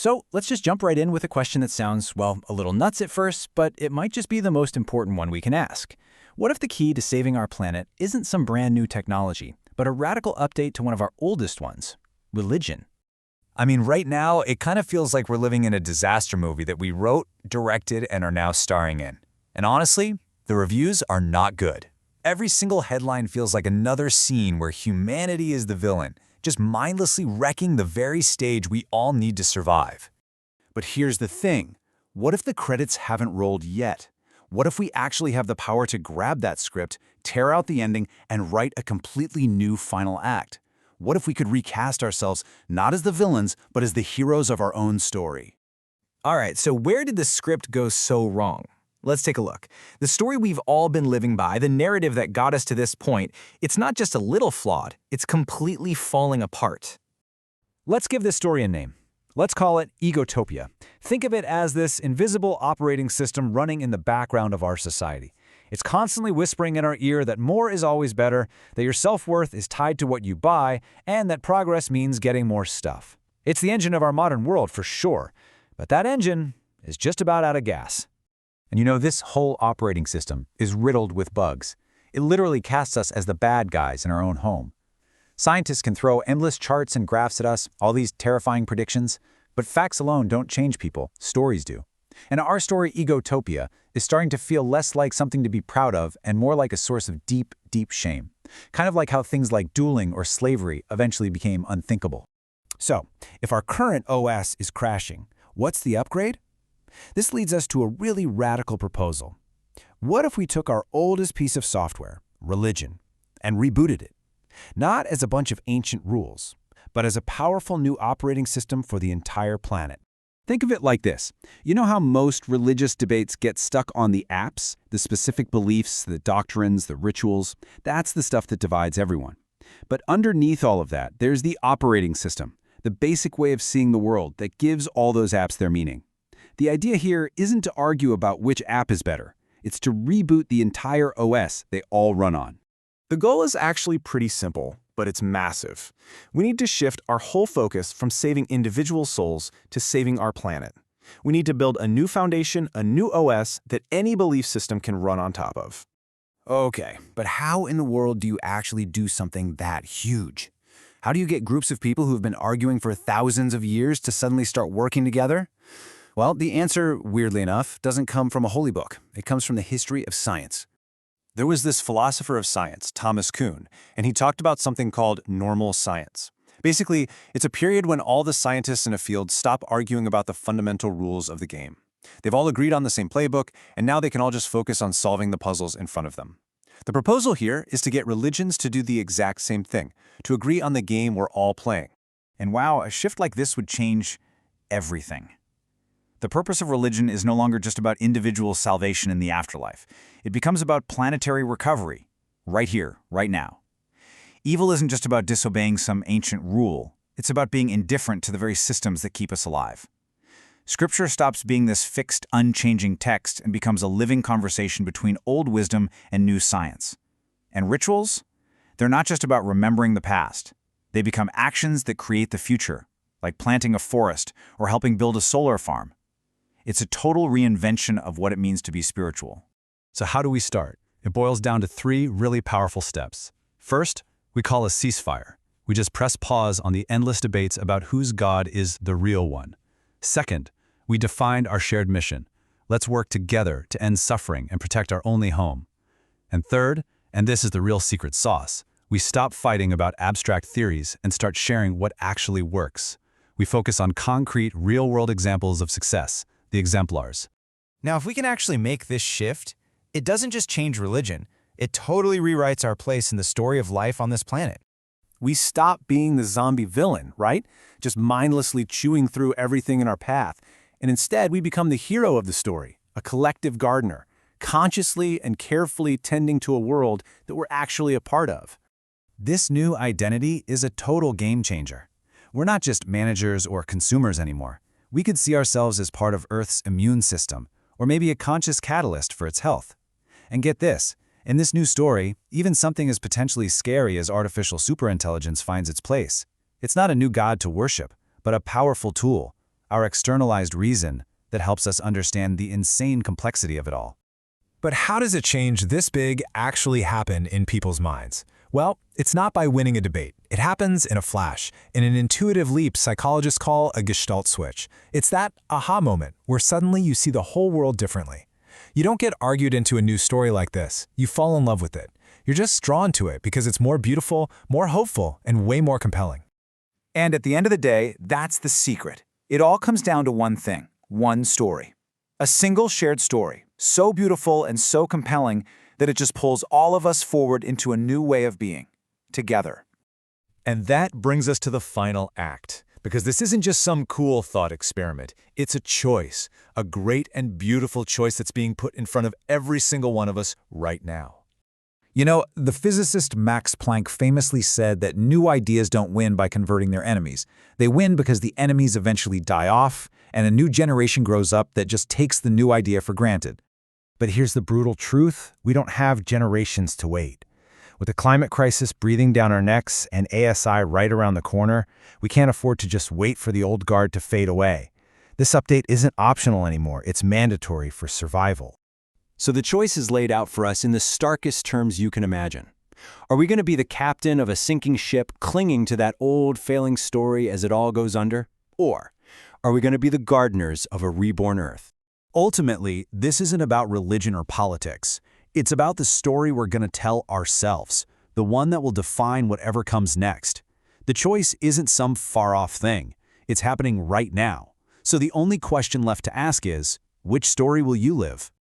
So let's just jump right in with a question that sounds, well, a little nuts at first, but it might just be the most important one we can ask. What if the key to saving our planet isn't some brand new technology, but a radical update to one of our oldest ones, religion? I mean, right now, it kind of feels like we're living in a disaster movie that we wrote, directed, and are now starring in. And honestly, the reviews are not good. Every single headline feels like another scene where humanity is the villain, just mindlessly wrecking the very stage we all need to survive. But here's the thing. What if the credits haven't rolled yet? What if we actually have the power to grab that script, tear out the ending, and write a completely new final act? What if we could recast ourselves not as the villains, but as the heroes of our own story? All right, so where did the script go so wrong? Let's take a look. The story we've all been living by, the narrative that got us to this point, it's not just a little flawed, it's completely falling apart. Let's give this story a name. Let's call it Egotopia. Think of it as this invisible operating system running in the background of our society. It's constantly whispering in our ear that more is always better, that your self-worth is tied to what you buy, and that progress means getting more stuff. It's the engine of our modern world for sure, but that engine is just about out of gas. And you know, this whole operating system is riddled with bugs. It literally casts us as the bad guys in our own home. Scientists can throw endless charts and graphs at us, all these terrifying predictions, but facts alone don't change people, stories do. And our story, Egotopia, is starting to feel less like something to be proud of and more like a source of deep, deep shame. Kind of like how things like dueling or slavery eventually became unthinkable. So, if our current OS is crashing, what's the upgrade? This leads us to a really radical proposal. What if we took our oldest piece of software, religion, and rebooted it? Not as a bunch of ancient rules, but as a powerful new operating system for the entire planet. Think of it like this. You know how most religious debates get stuck on the apps, the specific beliefs, the doctrines, the rituals? That's the stuff that divides everyone. But underneath all of that, there's the operating system, the basic way of seeing the world that gives all those apps their meaning. The idea here isn't to argue about which app is better. It's to reboot the entire OS they all run on. The goal is actually pretty simple, but it's massive. We need to shift our whole focus from saving individual souls to saving our planet. We need to build a new foundation, a new OS that any belief system can run on top of. Okay, but how in the world do you actually do something that huge? How do you get groups of people who've been arguing for thousands of years to suddenly start working together? Well, the answer, weirdly enough, doesn't come from a holy book. It comes from the history of science. There was this philosopher of science, Thomas Kuhn, and he talked about something called normal science. Basically, it's a period when all the scientists in a field stop arguing about the fundamental rules of the game. They've all agreed on the same playbook, and now they can all just focus on solving the puzzles in front of them. The proposal here is to get religions to do the exact same thing, to agree on the game we're all playing. And wow, a shift like this would change everything. The purpose of religion is no longer just about individual salvation in the afterlife. It becomes about planetary recovery, right here, right now. Evil isn't just about disobeying some ancient rule. It's about being indifferent to the very systems that keep us alive. Scripture stops being this fixed, unchanging text and becomes a living conversation between old wisdom and new science. And rituals? They're not just about remembering the past. They become actions that create the future, like planting a forest or helping build a solar farm. It's a total reinvention of what it means to be spiritual. So how do we start? It boils down to 3 really powerful steps. First, we call a ceasefire. We just press pause on the endless debates about whose God is the real one. Second, we defined our shared mission. Let's work together to end suffering and protect our only home. And third, and this is the real secret sauce, we stop fighting about abstract theories and start sharing what actually works. We focus on concrete, real-world examples of success, the exemplars. Now, if we can actually make this shift, it doesn't just change religion, it totally rewrites our place in the story of life on this planet. We stop being the zombie villain, right? Just mindlessly chewing through everything in our path. And instead, we become the hero of the story, a collective gardener, consciously and carefully tending to a world that we're actually a part of. This new identity is a total game changer. We're not just managers or consumers anymore. We could see ourselves as part of Earth's immune system, or maybe a conscious catalyst for its health. And get this, in this new story, even something as potentially scary as artificial superintelligence finds its place. It's not a new god to worship, but a powerful tool, our externalized reason, that helps us understand the insane complexity of it all. But how does a change this big actually happen in people's minds? Well, it's not by winning a debate. It happens in a flash, in an intuitive leap psychologists call a gestalt switch. It's that aha moment where suddenly you see the whole world differently. You don't get argued into a new story like this. You fall in love with it. You're just drawn to it because it's more beautiful, more hopeful, and way more compelling. And at the end of the day, that's the secret. It all comes down to one thing, one story. A single shared story, so beautiful and so compelling that it just pulls all of us forward into a new way of being, together. And that brings us to the final act, because this isn't just some cool thought experiment. It's a choice, a great and beautiful choice that's being put in front of every single one of us right now. You know, the physicist Max Planck famously said that new ideas don't win by converting their enemies. They win because the enemies eventually die off, and a new generation grows up that just takes the new idea for granted. But here's the brutal truth: we don't have generations to wait. With the climate crisis breathing down our necks and ASI right around the corner, we can't afford to just wait for the old guard to fade away. This update isn't optional anymore, it's mandatory for survival. So the choice is laid out for us in the starkest terms you can imagine. Are we going to be the captain of a sinking ship clinging to that old failing story as it all goes under? Or are we going to be the gardeners of a reborn Earth? Ultimately, this isn't about religion or politics. It's about the story we're going to tell ourselves, the one that will define whatever comes next. The choice isn't some far-off thing. It's happening right now. So the only question left to ask is, which story will you live?